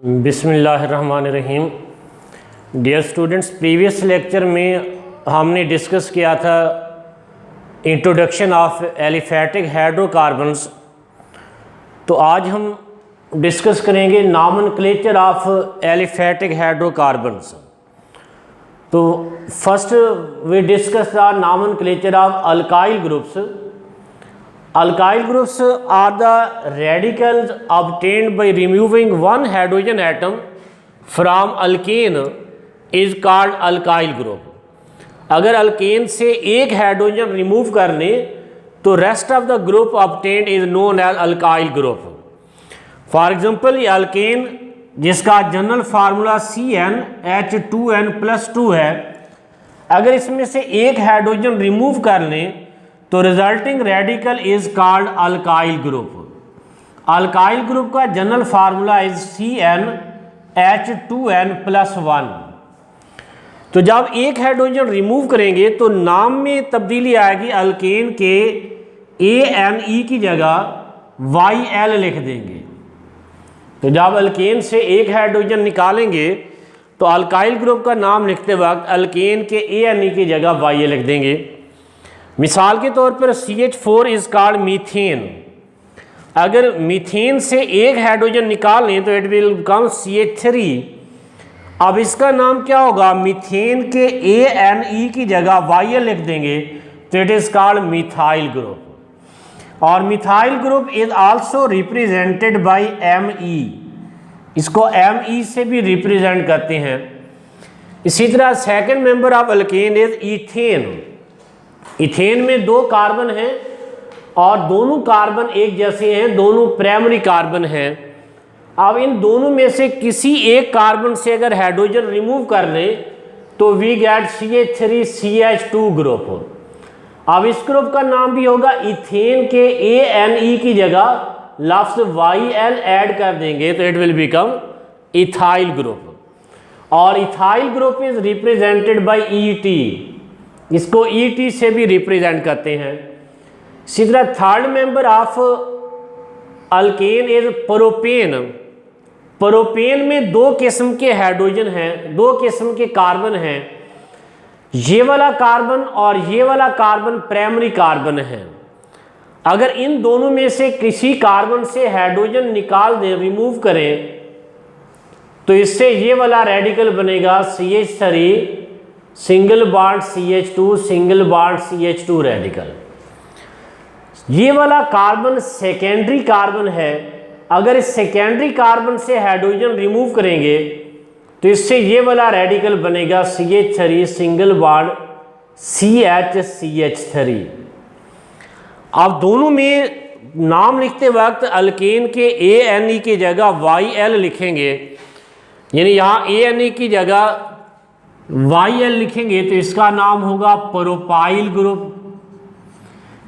बिस्मिल्लाहिर्रहमानिर्रहीम। Dear students, previous lecture में हमने डिस्कस किया था इंट्रोडक्शन ऑफ एलिफैटिक हाइड्रोकार्बन्स। तो आज हम डिस्कस करेंगे नॉमेनक्लेचर ऑफ एलिफैटिक हाइड्रोकार्बन्स। तो first we discuss the nomenclature of alkyl groups. Alkyl groups are the radicals obtained by removing one hydrogen atom from alkane is called alkyl group. अगर alkane से एक hydrogen remove कर लें तो rest of the group obtained is known as alkyl group. For example ये alkane जिसका general formula CnH2n+2 है, अगर इसमें से एक हाइड्रोजन रिमूव कर लें तो resulting radical is called alkyl group. Alkyl group का जनरल फार्मूला इज CnH2n+1. तो जब एक हाइड्रोजन रिमूव करेंगे तो नाम में तब्दीली आएगी. अल्केन के ANE की जगह YL लिख देंगे. तो जब अल्केन से एक हाइड्रोजन निकालेंगे तो अल्काइल ग्रुप का नाम लिखते वक्त अल्केन के ANE की जगह YL लिख देंगे. मिसाल के तौर पर CH4 इज कॉल्ड मीथेन. अगर मीथेन से एक हाइड्रोजन निकाल लें तो इट विल बिकम CH3. अब इसका नाम क्या होगा? मीथेन के ANE की जगह YL लिख देंगे तो it is called methyl group. और methyl group is also represented by Me. इसको Me से भी रिप्रेजेंट करते हैं. इसी तरह second member of alkane is ethane. Ethane में दो कार्बन हैं और दोनों कार्बन एक जैसे हैं, दोनों प्राइमरी कार्बन हैं. अब इन दोनों में से किसी एक कार्बन से अगर हाइड्रोजन रिमूव कर लें तो वी गेट CH3CH2 ग्रुप. अब इस ग्रुप का नाम भी होगा इथेन के ANE की जगह लफ्ज YL ऐड कर देंगे तो it will become ethyl group. और ethyl group is represented by ET. इसको ET से भी रिप्रेजेंट करते हैं. इसी तरह third member of alkane is propane. Propane में दो किस्म के हाइड्रोजन हैं, दो किस्म के कार्बन हैं. ये वाला कार्बन और ये वाला कार्बन प्राइमरी कार्बन है. अगर इन दोनों में से किसी कार्बन से हाइड्रोजन निकाल दें, रिमूव करें, तो इससे ये वाला रेडिकल बनेगा CH3 single bond CH2 single bond CH2 radical. ये वाला कार्बन सेकेंडरी कार्बन है. अगर इस सेकेंडरी कार्बन से हाइड्रोजन रिमूव करेंगे तो इससे ये वाला रेडिकल बनेगा CH3 सिंगल बॉन्ड CH3. अब दोनों में नाम लिखते वक्त अल्केन के ANE की जगह YL लिखेंगे. यानी यहाँ ANE की जगह YL लिखेंगे तो इसका नाम होगा प्रोपाइल ग्रुप.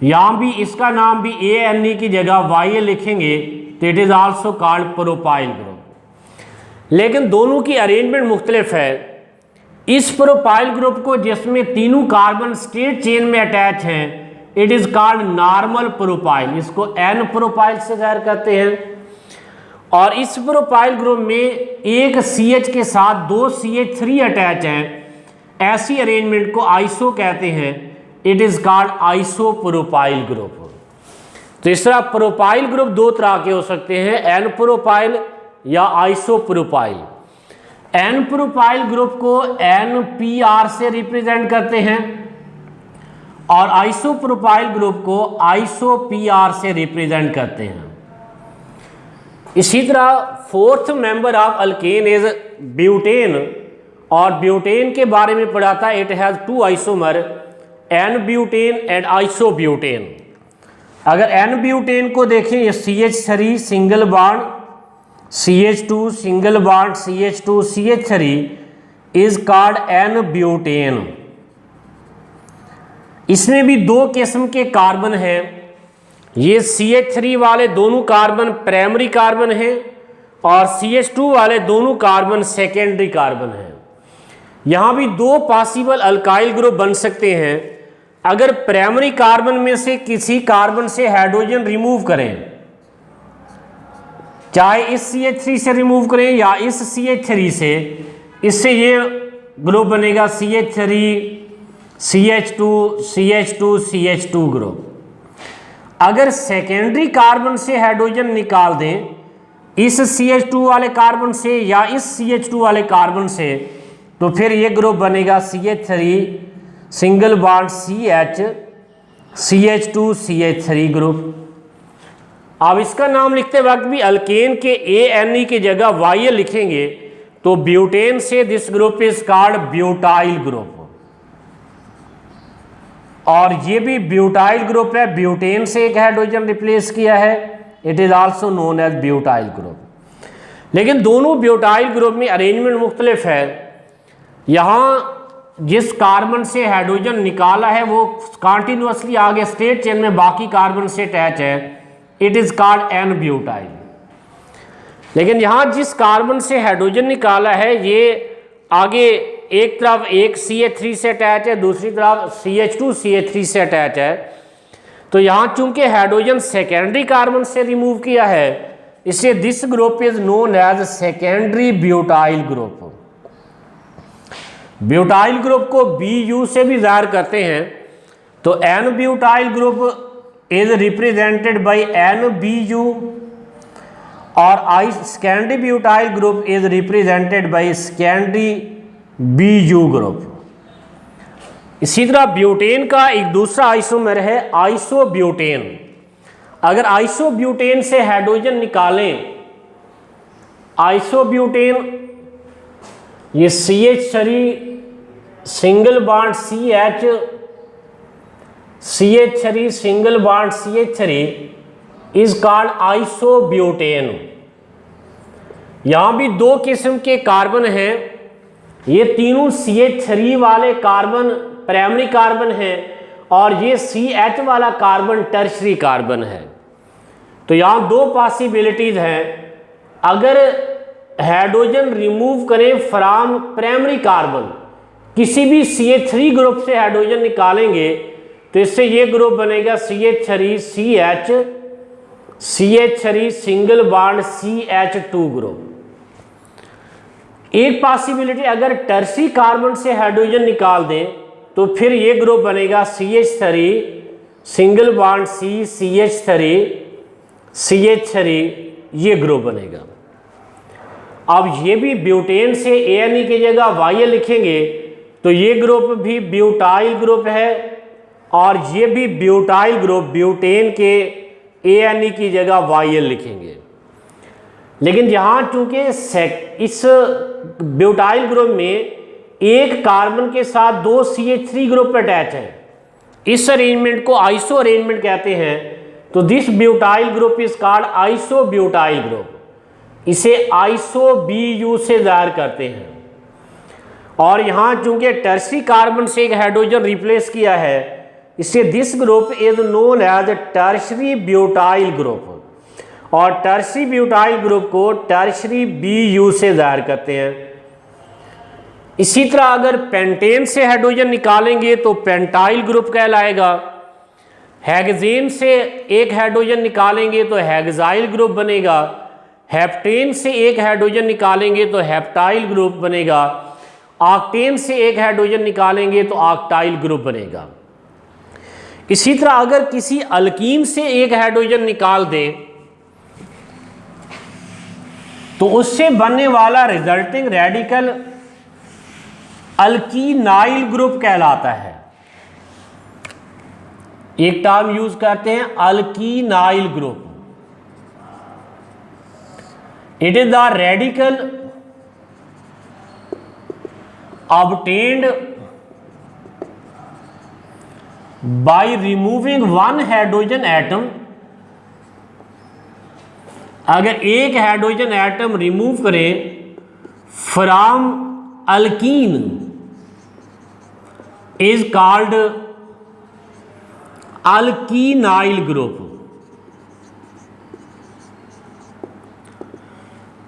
यहाँ भी इसका नाम भी ANE की जगह YL लिखेंगे तो it is also called propyl group. लेकिन दोनों की अरेंजमेंट मुख्तलिफ है. इस प्रोपाइल ग्रुप को जिसमें तीनों कार्बन स्ट्रेट चेन में अटैच हैं it is called normal propyl. इसको N प्रोपाइल से जाहिर करते हैं. और इस प्रोपाइल ग्रुप में एक CH के साथ दो CH3 अटैच हैं. ऐसी अरेंजमेंट को आइसो कहते हैं. It is called iso propyl group. तो इस तरह प्रोपाइल ग्रुप दो तरह के हो सकते हैं, N प्रोपाइल या isopropyl. N propyl group को NPR से रिप्रेजेंट करते हैं और आइसो प्रोपाइल ग्रुप को आइसो PR से रिप्रेजेंट करते हैं. इसी तरह fourth member of alkane is butane. और ब्यूटेन के बारे में पढ़ा था. It has two isomer N butane and isobutane. अगर N-ब्यूटेन को देखें ये CH3 single bond CH2 single bond CH2 CH3 is called N butane. इसमें भी दो किस्म के कार्बन हैं. ये CH3 वाले दोनों कार्बन प्राइमरी कार्बन हैं और CH2 वाले दोनों कार्बन सेकेंडरी कार्बन हैं. यहाँ भी दो पॉसिबल अल्काइल ग्रुप बन सकते हैं. अगर प्राइमरी कार्बन में से किसी कार्बन से हाइड्रोजन रिमूव करें चाहे इस CH3 से रिमूव करें या इस CH3 से, इससे ये ग्रुप बनेगा CH3 CH2 CH2 CH2 group. अगर सेकेंडरी कार्बन से हाइड्रोजन निकाल दें इस CH2 वाले कार्बन से या इस CH2 वाले कार्बन से, तो फिर ये ग्रुप बनेगा CH3 single bond CH CH2 CH3 group. अब इसका नाम लिखते वक्त भी अल्केन के ANE की जगह YL लिखेंगे तो ब्यूटेन से this group is called butyl group, और ये भी ब्यूटाइल ग्रुप है, ब्यूटेन से एक हाइड्रोजन रिप्लेस किया है, it is also known as butyl group. लेकिन दोनों ब्यूटाइल ग्रुप में अरेंजमेंट मुख्तलिफ है। यहाँ जिस कार्बन से हाइड्रोजन निकाला है वो कॉन्टिन्यूसली आगे स्टेट चेन में बाकी कार्बन से अटैच है, it is called an butyl. लेकिन यहाँ जिस कार्बन से हाइड्रोजन निकाला है ये आगे एक तरफ एक CH3 से अटैच है, दूसरी तरफ CH2 CH3 से अटैच है, तो यहाँ चूंकि हाइड्रोजन सेकेंडरी कार्बन से रिमूव किया है, इससे this group is known as secondary butyl group. Butyl group को BU से भी जाहिर करते हैं, तो n butyl group is represented by NBU और secondary butyl group is represented by secondary BU group. इसी तरह ब्यूटेन का एक दूसरा आइसोमर है आइसोब्यूटेन। अगर आइसोब्यूटेन से हाइड्रोजन निकालें, आइसोब्यूटेन ये CH3 single bond CH CH3 single bond CH3 is called isobutane. यहां भी दो किस्म के कार्बन हैं, ये तीनों CH3 वाले कार्बन प्राइमरी कार्बन है और ये CH वाला कार्बन टर्शरी कार्बन है। तो यहाँ दो पॉसिबिलिटीज हैं। अगर हाइड्रोजन रिमूव करें फ्रॉम प्राइमरी कार्बन, किसी भी CH3 ग्रुप से हाइड्रोजन निकालेंगे तो इससे ये ग्रुप बनेगा CH3 CH CH3 single bond CH2 group. एक पॉसिबिलिटी अगर टर्सी कार्बन से हाइड्रोजन निकाल दें तो फिर ये ग्रुप बनेगा CH3 single bond C CH3 CH3, ये ग्रुप बनेगा। अब ये भी ब्यूटेन से ANE की जगह YL लिखेंगे तो ये ग्रुप भी ब्यूटाइल ग्रुप है, और ये भी ब्यूटाइल ग्रुप ब्यूटेन के ANE की जगह YL लिखेंगे। लेकिन यहाँ चूंकि इस ब्यूटाइल ग्रुप में एक कार्बन के साथ दो CH3 ग्रुप अटैच है, इस अरेंजमेंट को आइसो अरेंजमेंट कहते हैं। तो this butyl group is called iso butyl group, इसे आइसो BU से जाहिर करते हैं। और यहाँ चूंकि टर्सी कार्बन से एक हाइड्रोजन रिप्लेस किया है, इससे this group is known as tertiary butyl group, और टर्शरी ब्यूटाइल ग्रुप को टर्शरी BU से जाहिर करते हैं। इसी तरह अगर पेंटेन से हाइड्रोजन निकालेंगे तो पेंटाइल ग्रुप कहलाएगा। हेक्सेन से एक हाइड्रोजन निकालेंगे तो हेक्साइल ग्रुप बनेगा। हेप्टेन से एक हाइड्रोजन निकालेंगे तो हेप्टाइल ग्रुप बनेगा। ऑक्टेन से एक हाइड्रोजन निकालेंगे तो ऑक्टाइल ग्रुप बनेगा। इसी तरह अगर किसी अल्कीन से एक हाइड्रोजन निकाल दें तो उससे बनने वाला रिजल्टिंग रेडिकल अल्कीनाइल ग्रुप कहलाता है। एक टर्म यूज करते हैं alkenyl group. It is the radical obtained by removing one hydrogen atom। अगर एक हाइड्रोजन एटम रिमूव करें from alkene is called alkenyl group.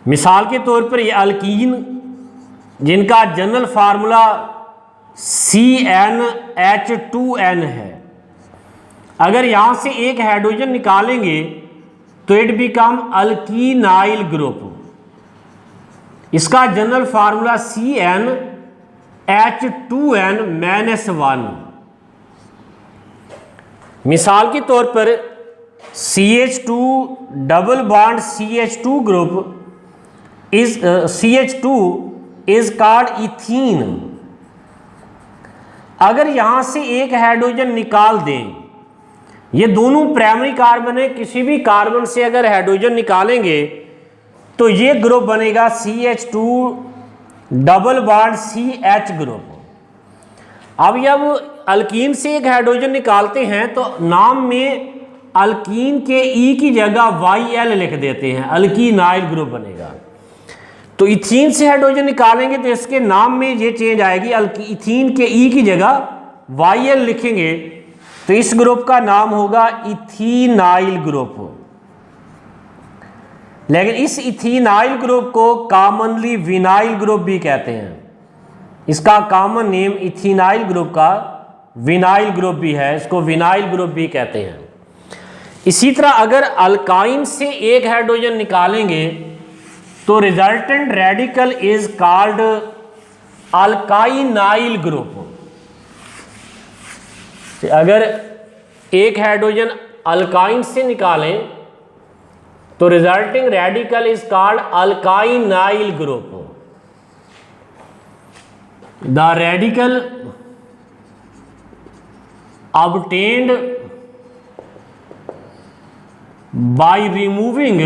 मिसाल के तौर पर ये अल्कीन जिनका जनरल फार्मूला CnH2n है, अगर यहां से एक हाइड्रोजन निकालेंगे तो इट बिकम अल्कीनाइल ग्रुप। इसका जनरल फार्मूला CnH2n-1। मिसाल के तौर पर CH2 double bond CH2 group is CH2 is called ethene. अगर यहां से एक हाइड्रोजन निकाल दें, ये दोनों प्राइमरी कार्बन है, किसी भी कार्बन से अगर हाइड्रोजन निकालेंगे तो ये ग्रुप बनेगा CH2 double bond CH group. अब जब अल्कीन से एक हाइड्रोजन निकालते हैं तो नाम में अल्कीन के ई की जगह YL लिख देते हैं, अल्कीनाइल ग्रुप बनेगा। तो इथीन से हाइड्रोजन निकालेंगे तो इसके नाम में ये चेंज आएगी, इथीन के ई की जगह YL लिखेंगे तो इस ग्रुप का नाम होगा इथीनाइल ग्रुप। लेकिन इस इथीनाइल ग्रुप को कॉमनली विनाइल ग्रुप भी कहते हैं। इसका कॉमन नेम इथीनाइल ग्रुप का विनाइल ग्रुप भी है, इसको विनाइल ग्रुप भी कहते हैं। इसी तरह अगर अल्काइन से एक हाइड्रोजन निकालेंगे तो resultant radical is called alkynyl group. अगर एक हाइड्रोजन अल्काइन से निकालें तो resulting radical is called alkynyl group. The radical obtained by removing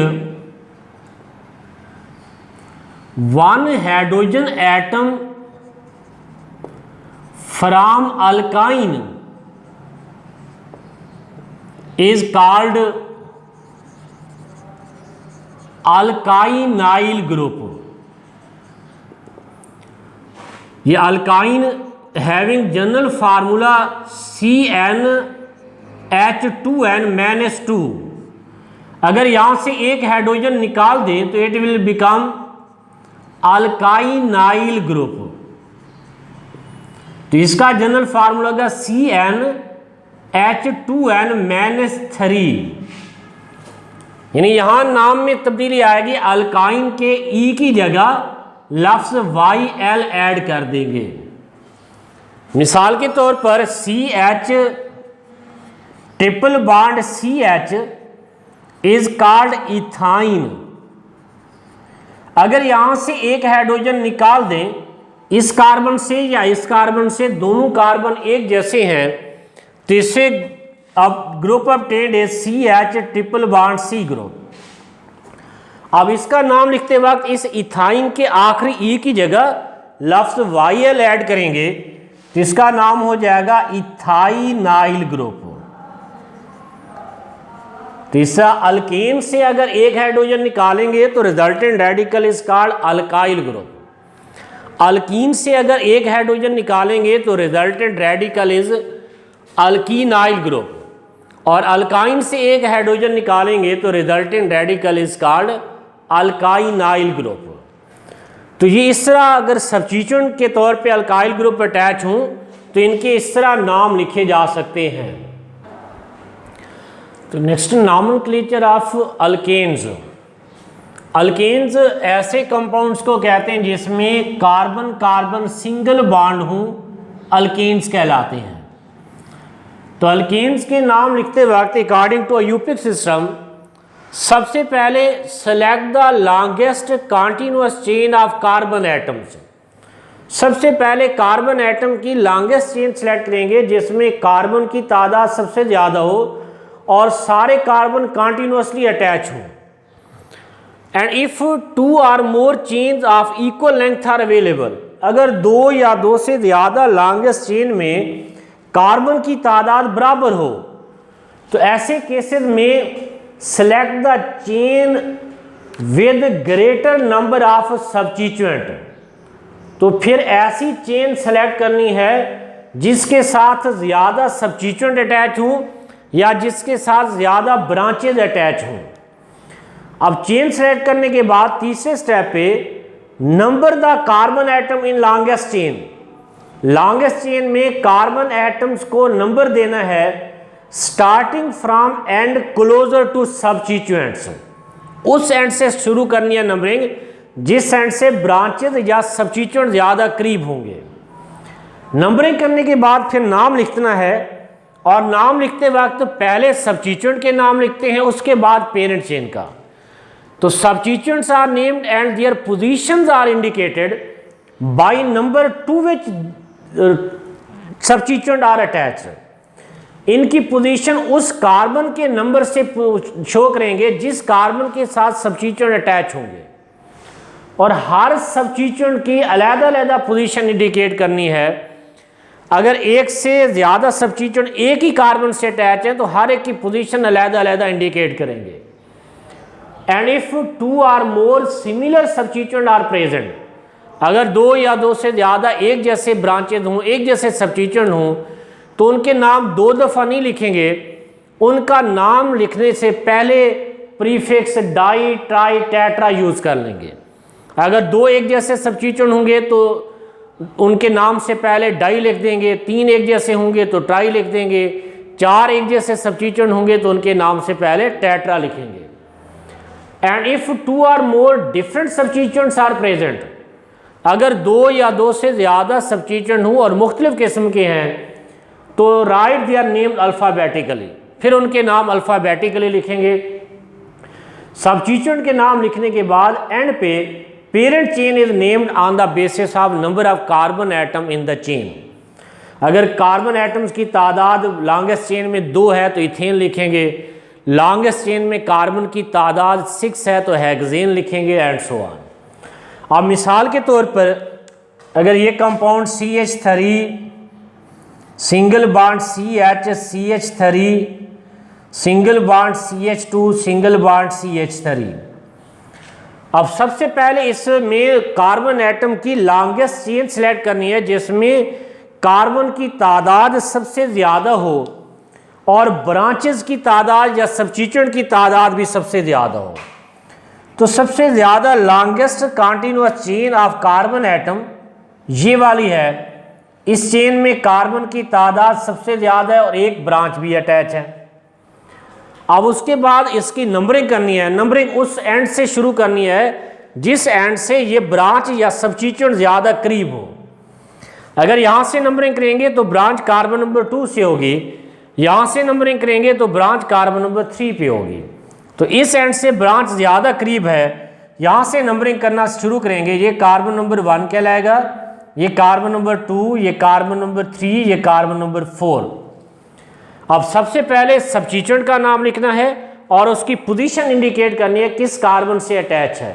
one hydrogen atom from alkyne is called alkynyl group। ये alkyne having general formula CnH2n-2। अगर यहां से एक हाइड्रोजन निकाल दें तो इट विल बिकम अल्काइनाइल ग्रुप। तो इसका जनरल फार्मूला होगा CnH2n-3। यानी यहां नाम में तब्दीली आएगी, अल्काइन के ई की जगह लफ्ज YL ऐड कर देंगे। मिसाल के तौर पर CH triple bond CH is called ethyne. अगर यहां से एक हाइड्रोजन निकाल दें इस कार्बन से या इस कार्बन से, दोनों कार्बन एक जैसे हैं, तो इससे अब ग्रुप ऑब्टेन्ड है CH triple bond C group. अब इसका नाम लिखते वक्त इस इथाइन के आखिरी ई की जगह लफ्ज YL ऐड करेंगे तो इसका नाम हो जाएगा इथाइनाइल ग्रुप। तो इस अल्केन से अगर एक हाइड्रोजन निकालेंगे तो resultant radical is called alkyl group. Alkene से अगर एक हाइड्रोजन निकालेंगे तो resultant radical is alkenyl group. और अल्काइन से एक हाइड्रोजन निकालेंगे तो resultant radical is called alkynyl group. तो ये इस तरह अगर सब्स्टिट्यूएंट के तौर पे अल्काइल ग्रुप अटैच हों तो इनके इस तरह नाम लिखे जा सकते हैं। तो next nomenclature of alkanes. Alkanes ऐसे कंपाउंड्स को कहते हैं जिसमें कार्बन कार्बन सिंगल बॉन्ड हों, अल्केन्स कहलाते हैं। तो अल्केन्स के नाम लिखते वक्त अकॉर्डिंग टू अयूपिक सिस्टम सबसे पहले select the longest continuous chain of carbon atoms. सबसे पहले कार्बन एटम की लॉन्गेस्ट चेन सेलेक्ट करेंगे जिसमें कार्बन की तादाद सबसे ज़्यादा हो और सारे कार्बन कॉन्टिन्यूअसली अटैच हों। एंड इफ 2 और more chains of equal length are available, अगर 2 या 2 से ज़्यादा लॉन्गेस्ट चेन में कार्बन की तादाद बराबर हो तो ऐसे केसेस में select the chain with greater number of substituent. तो फिर ऐसी चेन सेलेक्ट करनी है जिसके साथ ज़्यादा सब्स्टिट्यूएंट अटैच हों या जिसके साथ ज़्यादा ब्रांचेज अटैच हों। अब चेन सेलेक्ट करने के बाद तीसरे स्टेप पे number the carbon atom in longest chain. Longest chain में कार्बन एटम्स को नंबर देना है starting from end closer to substituents, उस एंड से शुरू करनी है नंबरिंग जिस एंड से ब्रांचेज या सबस्टिट्यूएंट ज़्यादा करीब होंगे। नंबरिंग करने के बाद फिर नाम लिखना है, और नाम लिखते वक्त पहले सबस्टिट्यूएंट के नाम लिखते हैं, उसके बाद पेरेंट चेन का। तो substituents are named and their positions are indicated by number to which substituent are attached. इनकी पोजीशन उस कार्बन के नंबर से शो करेंगे जिस कार्बन के साथ सबस्टिट्यूएंट अटैच होंगे, और हर सबस्टिट्यूएंट की अलग-अलग पोजीशन इंडिकेट करनी है। अगर एक से ज़्यादा सबस्टिट्यूएंट एक ही कार्बन से अटैच है तो हर एक की पोजीशन अलग-अलग इंडिकेट करेंगे। And if two or more similar substituent are present, अगर दो या दो से ज़्यादा एक जैसे ब्रांचेज हों, एक जैसे सबस्टिट्यूएंट हों, तो उनके नाम दो दफ़ा नहीं लिखेंगे। उनका नाम लिखने से पहले prefix di, tri, tetra use कर लेंगे। अगर दो एक जैसे सबस्टिट्यूएंट होंगे तो उनके नाम से पहले डाई लिख देंगे, तीन एक जैसे होंगे तो ट्राई लिख देंगे, चार एक जैसे सबस्टिट्यूएंट होंगे तो उनके नाम से पहले टेट्रा लिखेंगे। And if two or more different substituents are present, अगर दो या दो से ज़्यादा सबस्टिट्यूएंट हों और मुख्तलिफ किस्म के हैं तो राइट देयर नेम अल्फ़ाबेटिकली, फिर उनके नाम अल्फ़ाबेटिकली लिखेंगे। सबस्टिट्यूएंट के नाम लिखने के बाद एंड पे parent chain is named on the basis of number of carbon atom in the chain. अगर कार्बन एटम्स की तादाद लॉन्गेस्ट चेन में 2 है तो इथेन लिखेंगे, लॉन्गेस्ट चेन में कार्बन की तादाद 6 है तो हेक्सेन लिखेंगे, एंड सो ऑन। अब मिसाल के तौर पर अगर ये compound CH3 single bond CH, CH3 single bond CH2, single bond CH3। अब सबसे पहले इसमें कार्बन एटम की लॉन्गेस्ट चेन सेलेक्ट करनी है जिसमें कार्बन की तादाद सबसे ज़्यादा हो और ब्रांचेस की तादाद या सबस्टिट्यूएंट की तादाद भी सबसे ज़्यादा हो। तो सबसे ज़्यादा longest continuous chain of carbon atom ये वाली है। इस चेन में कार्बन की तादाद सबसे ज़्यादा है और एक ब्रांच भी अटैच है। अब उसके बाद इसकी नंबरिंग करनी है। नंबरिंग उस एंड से शुरू करनी है जिस एंड से ये ब्रांच या सबस्टिट्यूएंट ज़्यादा करीब हो। अगर यहाँ से नंबरिंग करेंगे तो ब्रांच कार्बन नंबर 2 से होगी, यहाँ से नंबरिंग करेंगे तो ब्रांच कार्बन नंबर 3 पे होगी। तो इस एंड से ब्रांच ज़्यादा करीब है, यहाँ से नंबरिंग करना शुरू करेंगे। ये कार्बन नंबर 1 कहलाएगा, ये कार्बन नंबर 2, ये कार्बन नंबर 3, ये कार्बन नंबर 4। अब सबसे पहले सबस्टिट्यूएंट का नाम लिखना है और उसकी पोजीशन इंडिकेट करनी है किस कार्बन से अटैच है।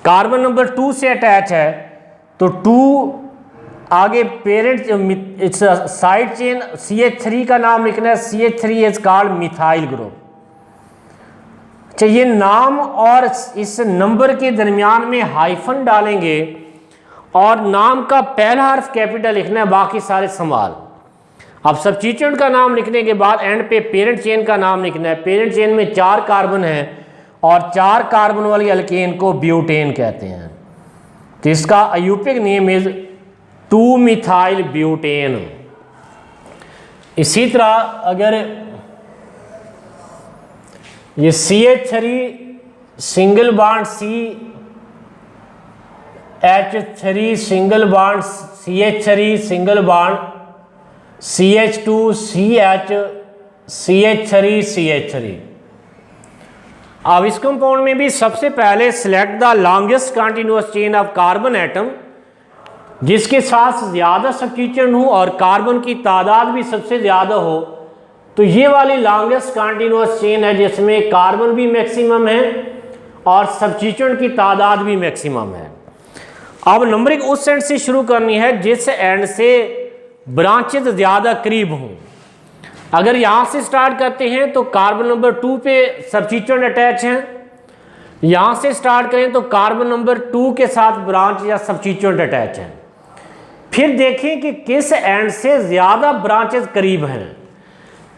कार्बन नंबर 2 से अटैच है तो 2 आगे पेरेंट साइड चेन CH3 का नाम लिखना है। CH3 is called methyl group. चाहिए नाम और इस नंबर के दरमियान में हाइफन डालेंगे और नाम का पहला हर्फ कैपिटल लिखना है, बाकी सारे संभाल। अब सबस्टिट्यूएंट का नाम लिखने के बाद एंड पे पेरेंट चेन का नाम लिखना है। पेरेंट चेन में 4 कार्बन है और 4 कार्बन वाली अल्केन को ब्यूटेन कहते हैं। तो इसका आयुपिक नेम इज 2 मिथाइल ब्यूटेन। इसी तरह अगर ये CH3 single bond CH3 single bond CH3 single bond CH2 CH CH3 CH3। अब इस कंपाउंड में भी सबसे पहले select the longest continuous chain of carbon atom जिसके साथ ज़्यादा सबस्टिट्यूएंट हो और कार्बन की तादाद भी सबसे ज़्यादा हो। तो ये वाली लॉन्गेस्ट कंटिन्यूअस चेन है जिसमें कार्बन भी मैक्सिमम है और सबस्टिट्यूएंट की तादाद भी मैक्सिमम है। अब नंबरिंग उस एंड से शुरू करनी है जिस एंड से ब्रांचेज ज़्यादा करीब हों। अगर यहाँ से स्टार्ट करते हैं तो कार्बन नंबर 2 पे सबस्टिट्यूएंट अटैच हैं, यहाँ से स्टार्ट करें तो कार्बन नंबर 2 के साथ ब्रांच या सबस्टिट्यूएंट अटैच हैं। फिर देखें कि किस एंड से ज़्यादा ब्रांचेज करीब हैं।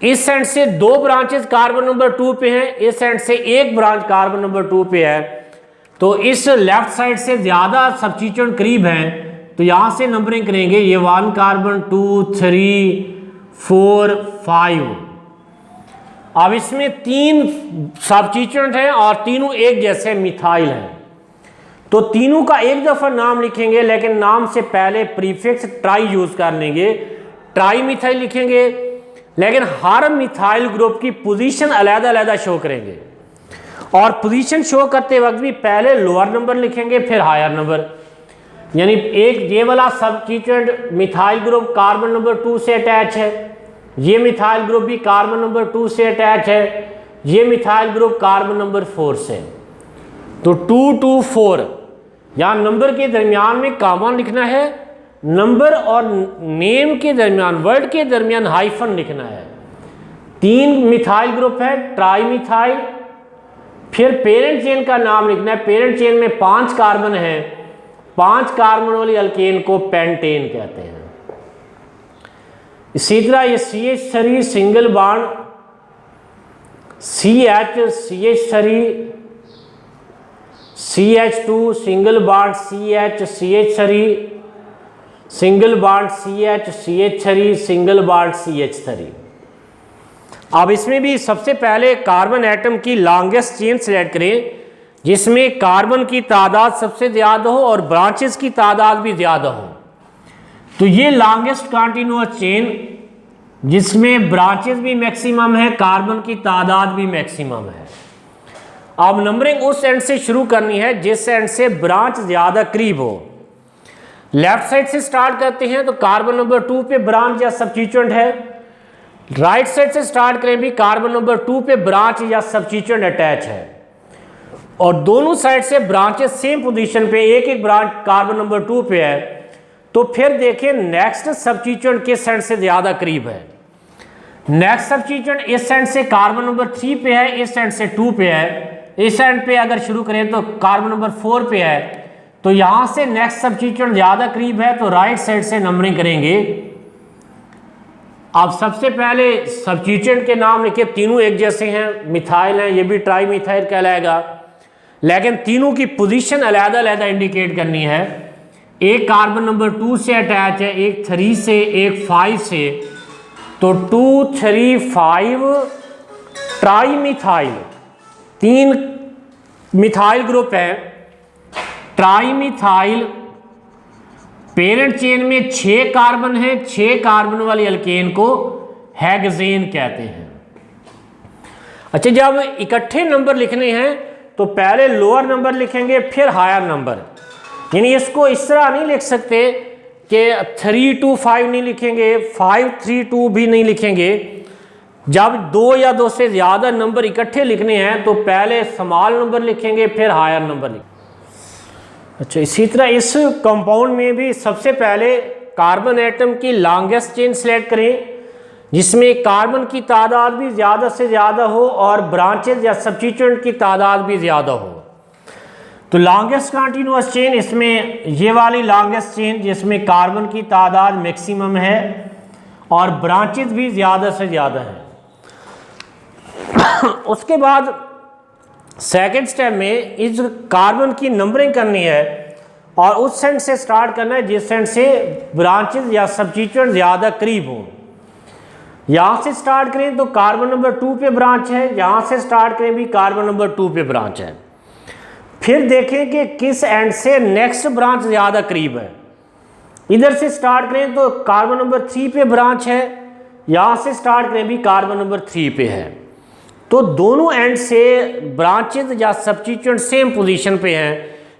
इस एंड से 2 ब्रांचेज कार्बन नंबर 2 पे हैं, इस एंड से 1 ब्रांच कार्बन नंबर 2 पे है। तो इस लेफ्ट साइड से ज़्यादा सबस्टिट्यूएंट करीब हैं तो यहाँ से नंबरिंग करेंगे। ये 1 कार्बन 2 3 4 5 अब इसमें 3 सब्स्टिट्यूएंट हैं और तीनों एक जैसे मिथाइल हैं, तो तीनों का एक दफ़ा नाम लिखेंगे, लेकिन नाम से पहले प्रीफिक्स ट्राई यूज़ कर लेंगे, ट्राई मिथाइल लिखेंगे, लेकिन हर मिथाइल ग्रुप की पोजीशन अलग-अलग शो करेंगे और पोजीशन शो करते वक्त भी पहले लोअर नंबर लिखेंगे फिर हायर नंबर। यानी एक ये वाला substituent methyl group carbon number 2 से अटैच है, ये मिथाइल ग्रुप भी कार्बन नंबर 2 से अटैच है, ये मिथाइल ग्रुप कार्बन नंबर 4 से। तो 2 2 4 यहाँ नंबर के दरमियान में कॉमन लिखना है, नंबर और नेम के दरमियान, वर्ड के दरमियान हाइफन लिखना है। 3 मिथाइल ग्रुप है ट्राई मिथाइल, फिर पेरेंट चेन का नाम लिखना है। पेरेंट चेन में 5 कार्बन है, 5 कार्बन वाली अल्केन को पेंटेन कहते हैं। इसी तरह ये CH3 single bond CH3 CH2 single bond CH3 single bond CH3 single bond CH3। अब इसमें भी सबसे पहले कार्बन एटम की लॉन्गेस्ट चेन सेलेक्ट करें जिसमें कार्बन की तादाद सबसे ज़्यादा हो और ब्रांचेस की तादाद भी ज़्यादा हो। तो ये लॉन्गेस्ट कंटिन्यूअस चेन जिसमें ब्रांचेस भी मैक्सिमम है, कार्बन की तादाद भी मैक्सिमम है। अब नंबरिंग उस एंड से शुरू करनी है जिस एंड से ब्रांच ज़्यादा करीब हो। लेफ्ट साइड से स्टार्ट करते हैं तो कार्बन नंबर 2 पे ब्रांच या सब्स्टिट्यूएंट है, राइट साइड से स्टार्ट करें भी कार्बन नंबर 2 पे ब्रांच या सब्स्टिट्यूएंट अटैच है, और दोनों साइड से ब्रांचेस सेम पोजीशन पे, एक एक ब्रांच कार्बन नंबर 2 पे है, तो फिर देखें नेक्स्ट सब्स्टिट्यूएंट किस एंड से ज़्यादा करीब है। नेक्स्ट सब्स्टिट्यूएंट इस एंड से कार्बन नंबर 3 पे है, इस एंड से 2 पे है। इस एंड पे अगर शुरू करें तो कार्बन नंबर 4 पे है, तो यहाँ से नेक्स्ट सब्स्टिट्यूएंट ज़्यादा करीब है तो राइट साइड से नंबरिंग करेंगे। अब सबसे पहले सब्स्टिट्यूएंट के नाम लिखे, तीनों एक जैसे हैं, मिथाइल हैं, ये भी ट्राई मिथाइल कहलाएगा, लेकिन तीनों की पोजीशन अलग-अलग इंडिकेट करनी है। एक कार्बन नंबर 2 से अटैच है, एक 3 से, एक 5 से, तो 2 3 5 ट्राई मिथाइल, 3 मिथाइल ग्रुप है। ट्राई मिथाइल पेरेंट चेन में 6 कार्बन है, 6 कार्बन वाली अल्केन को हेक्सेन कहते हैं। अच्छा, जब इकट्ठे नंबर लिखने हैं तो पहले लोअर नंबर लिखेंगे फिर हायर नंबर, यानी इसको इस तरह नहीं लिख सकते कि 3 2 5 नहीं लिखेंगे, 5 3 2 भी नहीं लिखेंगे। जब 2 या 2 से ज़्यादा नंबर इकट्ठे लिखने हैं तो पहले स्मॉल नंबर लिखेंगे फिर हायर नंबर लिखेंगे। अच्छा, इसी तरह इस कंपाउंड में भी सबसे पहले कार्बन एटम की लॉन्गेस्ट चेन सेलेक्ट करें जिसमें कार्बन की तादाद भी ज़्यादा से ज़्यादा हो और ब्रांचेज या सब्स्टिट्यूएंट की तादाद भी ज़्यादा हो। तो लॉन्गेस्ट कंटिन्यूअस चेन इसमें ये वाली लॉन्गेस्ट चेन जिसमें कार्बन की तादाद मैक्सिमम है और ब्रांचेज भी ज़्यादा से ज़्यादा हैं। उसके बाद सेकेंड स्टेप में इस कार्बन की नंबरिंग करनी है और उस सेंड से स्टार्ट करना है जिस सेंड से ब्रांचेज या सब्स्टिट्यूएंट ज़्यादा करीब हो। यहाँ से स्टार्ट करें तो कार्बन नंबर 2 पे ब्रांच है, यहाँ से स्टार्ट करें भी कार्बन नंबर 2 पे ब्रांच है। फिर देखें कि किस एंड से नेक्स्ट ब्रांच ज़्यादा करीब है। इधर से स्टार्ट करें तो कार्बन नंबर 3 पे ब्रांच है, यहाँ से स्टार्ट करें भी कार्बन नंबर 3 पे है। तो दोनों एंड से ब्रांचेज या सब्स्टिट्यूएंट सेम पोजीशन पे हैं,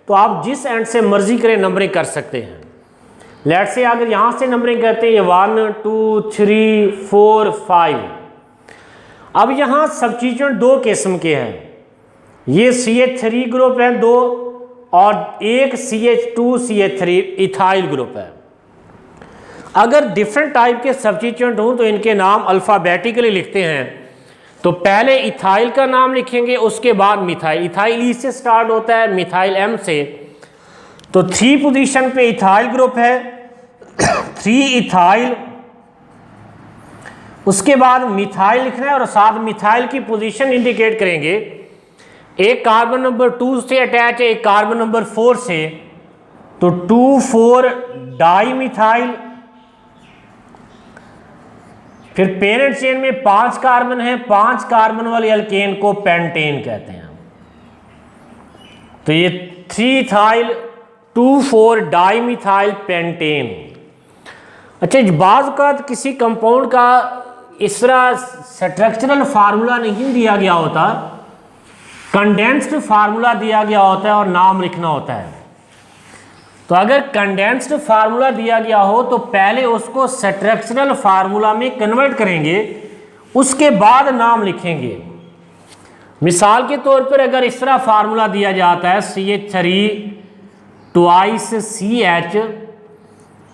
तो आप जिस एंड से मर्जी करें नंबरिंग कर सकते हैं। लेट्स से अगर यहाँ से नंबरिंग करते हैं 1 2 3 4 5। अब यहाँ सब्स्टिट्यूएंट 2 किस्म के हैं, ये CH3 ग्रुप है 2 और एक CH2 CH3 इथाइल ग्रुप है। अगर डिफरेंट टाइप के सब्स्टिट्यूएंट हों तो इनके नाम अल्फ़ाबेटिकली लिखते हैं। तो पहले इथाइल का नाम लिखेंगे, उसके बाद मिथाइल। इथाइल ई से स्टार्ट होता है, मिथाइल एम से। तो 3 पोजीशन पे इथाइल ग्रुप है, 3 इथाइल। उसके बाद मिथाइल लिखना है और साथ मिथाइल की पोजीशन इंडिकेट करेंगे। एक कार्बन नंबर 2 से अटैच है, एक कार्बन नंबर 4 से, तो 2 4 डाई मिथाइल। फिर पेरेंट चेन में 5 कार्बन है, 5 कार्बन वाले अल्केन को पेंटेन कहते हैं। तो ये 3-इथाइल 2,4 डाइमिथाइल पेंटेन। अच्छा, बाज़ का किसी कंपाउंड का इस तरह स्ट्रक्चरल फार्मूला नहीं दिया गया होता, कंडेंस्ड फार्मूला दिया गया होता है और नाम लिखना होता है। तो अगर कंडेंस्ड फार्मूला दिया गया हो तो पहले उसको स्ट्रक्चरल फार्मूला में कन्वर्ट करेंगे, उसके बाद नाम लिखेंगे। मिसाल के तौर पर अगर इस तरह फार्मूला दिया जाता है CH3 twice CH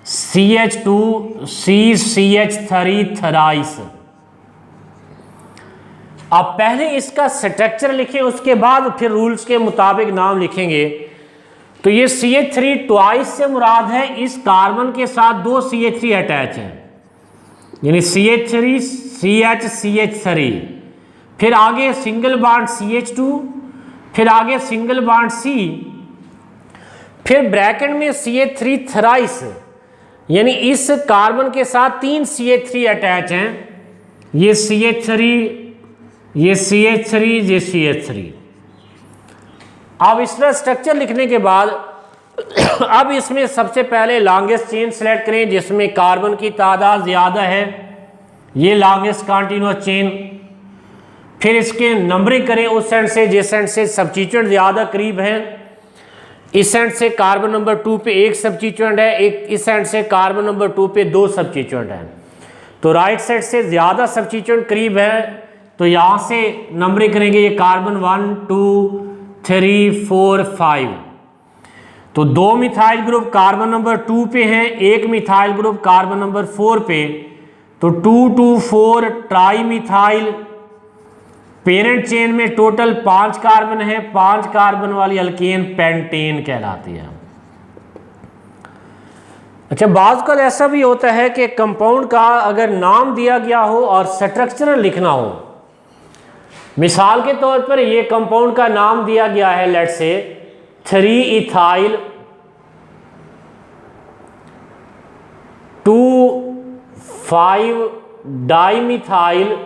CH2 CH3 थराइस। आप पहले इसका स्ट्रक्चर लिखें, उसके बाद फिर रूल्स के मुताबिक नाम लिखेंगे। तो ये CH3 ट्वाइस से मुराद है इस कार्बन के साथ 2 CH3 अटैच हैं, यानी CH3 CH CH3, फिर आगे सिंगल बॉन्ड CH2, फिर आगे सिंगल बॉन्ड C, फिर ब्रैकेट में CH3 थराइस, यानी इस कार्बन के साथ 3 CH3 अटैच हैं, ये CH3, ये CH3, ये CH3। अब इस तरह स्ट्रक्चर लिखने के बाद अब इसमें सबसे पहले लॉन्गेस्ट चेन सेलेक्ट करें जिसमें कार्बन की तादाद ज़्यादा है, ये लॉन्गेस्ट कंटीन्यूअस चेन। फिर इसके नंबरिंग करें उस एंड से जिस एंड से सब्स्टिट्यूएंट ज़्यादा करीब हैं। इस एंड से कार्बन नंबर 2 पे एक सब्स्टिट्यूएंट है, एक इस एंड से कार्बन नंबर 2 पे 2 सब्स्टिट्यूएंट हैं। तो राइट साइड से ज़्यादा सब्स्टिट्यूएंट करीब है, तो यहाँ से नंबरिंग करेंगे, ये कार्बन 1 2 3 4 5। तो 2 मिथाइल ग्रुप कार्बन नंबर 2 पे हैं, एक मिथाइल ग्रुप कार्बन नंबर 4 पे, तो 2 2 4 ट्राई मिथाइल। पेरेंट चेन में टोटल 5 कार्बन है, 5 कार्बन वाली अल्केन पेंटेन कहलाती है। अच्छा, बाज़ कल ऐसा भी होता है कि कंपाउंड का अगर नाम दिया गया हो और स्ट्रक्चर लिखना हो, मिसाल के तौर पर ये कंपाउंड का नाम दिया गया है लेट से 3-इथाइल 2,5 डाइमिथाइल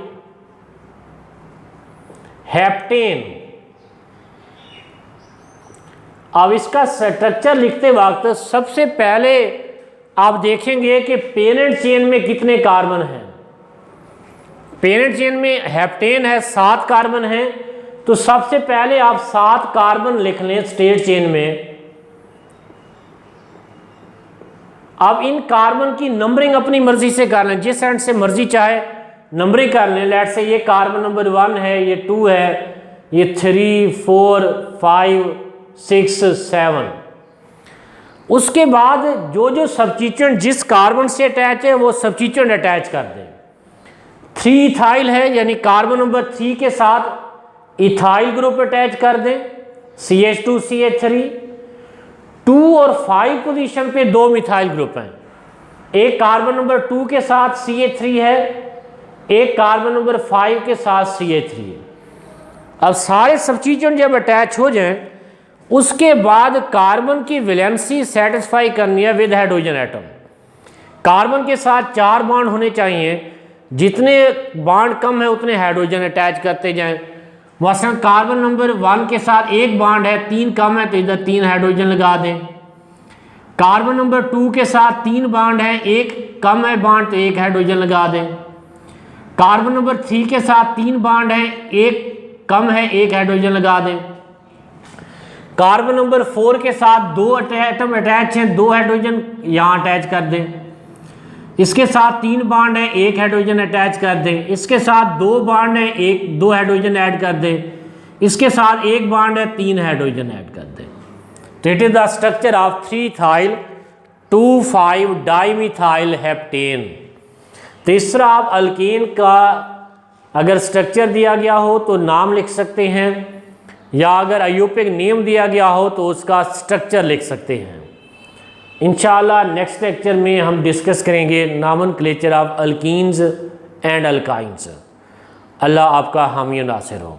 हेप्टेन। अब इसका स्ट्रक्चर लिखते वक्त सबसे पहले आप देखेंगे कि पेरेंट चेन में कितने कार्बन हैं। पेरेंट चेन में हेप्टेन है, 7 कार्बन है, तो सबसे पहले आप 7 कार्बन लिख लें स्टेट चेन में। अब इन कार्बन की नंबरिंग अपनी मर्जी से कर लें, जिस एंड से मर्जी चाहे नंबरिंग कर लें। लेट से ये कार्बन नंबर 1 है, ये 2 है, ये 3 4 5 6 7। उसके बाद जो जो सब्स्टिट्यूएंट जिस कार्बन से अटैच है वो सब्स्टिट्यूएंट अटैच कर दें। 3-इथाइल है, यानी कार्बन नंबर 3 के साथ इथाइल ग्रुप अटैच कर दें, CH2 CH3। 2 और 5 पोजीशन पे 2 मिथाइल ग्रुप हैं, एक कार्बन नंबर 2 के साथ CH3 है, एक कार्बन नंबर 5 के साथ CH3 है। अब सारे सब्स्टिट्यूएंट जब अटैच हो जाएं, उसके बाद कार्बन की वैलेंसी सेटिस्फाई करनी है विद हाइड्रोजन एटम। कार्बन के साथ 4 बॉन्ड होने चाहिए, जितने बॉन्ड कम है उतने हाइड्रोजन अटैच करते जाएं। मसलन कार्बन नंबर 1 के साथ 1 बॉन्ड है, 3 कम है तो इधर 3 हाइड्रोजन लगा दें। कार्बन नंबर 2 के साथ 3 बॉन्ड है, 1 कम है बॉन्ड तो 1 हाइड्रोजन लगा दें। कार्बन नंबर 3 के साथ 3 बॉन्ड है, 1 कम है 1 हाइड्रोजन लगा दें। कार्बन नंबर 4 के साथ 2 एटम अटैच हैं, 2 हाइड्रोजन यहाँ अटैच कर दें। इसके साथ 3 बॉन्ड है, 1 हाइड्रोजन अटैच कर दें। इसके साथ 2 बॉन्ड है, 2 हाइड्रोजन ऐड कर दें। इसके साथ 1 बॉन्ड है, 3 हाइड्रोजन ऐड कर दें। तो it is the structure of three ethyl 2,5 dimethyl heptane. तो इस तरह आप अल्केन का अगर स्ट्रक्चर दिया गया हो तो नाम लिख सकते हैं, या अगर आईयूपीएक नेम दिया गया हो तो उसका स्ट्रक्चर लिख सकते हैं। इंशाल्लाह नेक्स्ट लेक्चर में हम डिस्कस करेंगे nomenclature of alkenes and alkynes. Allah आपका हामी नासिर हो।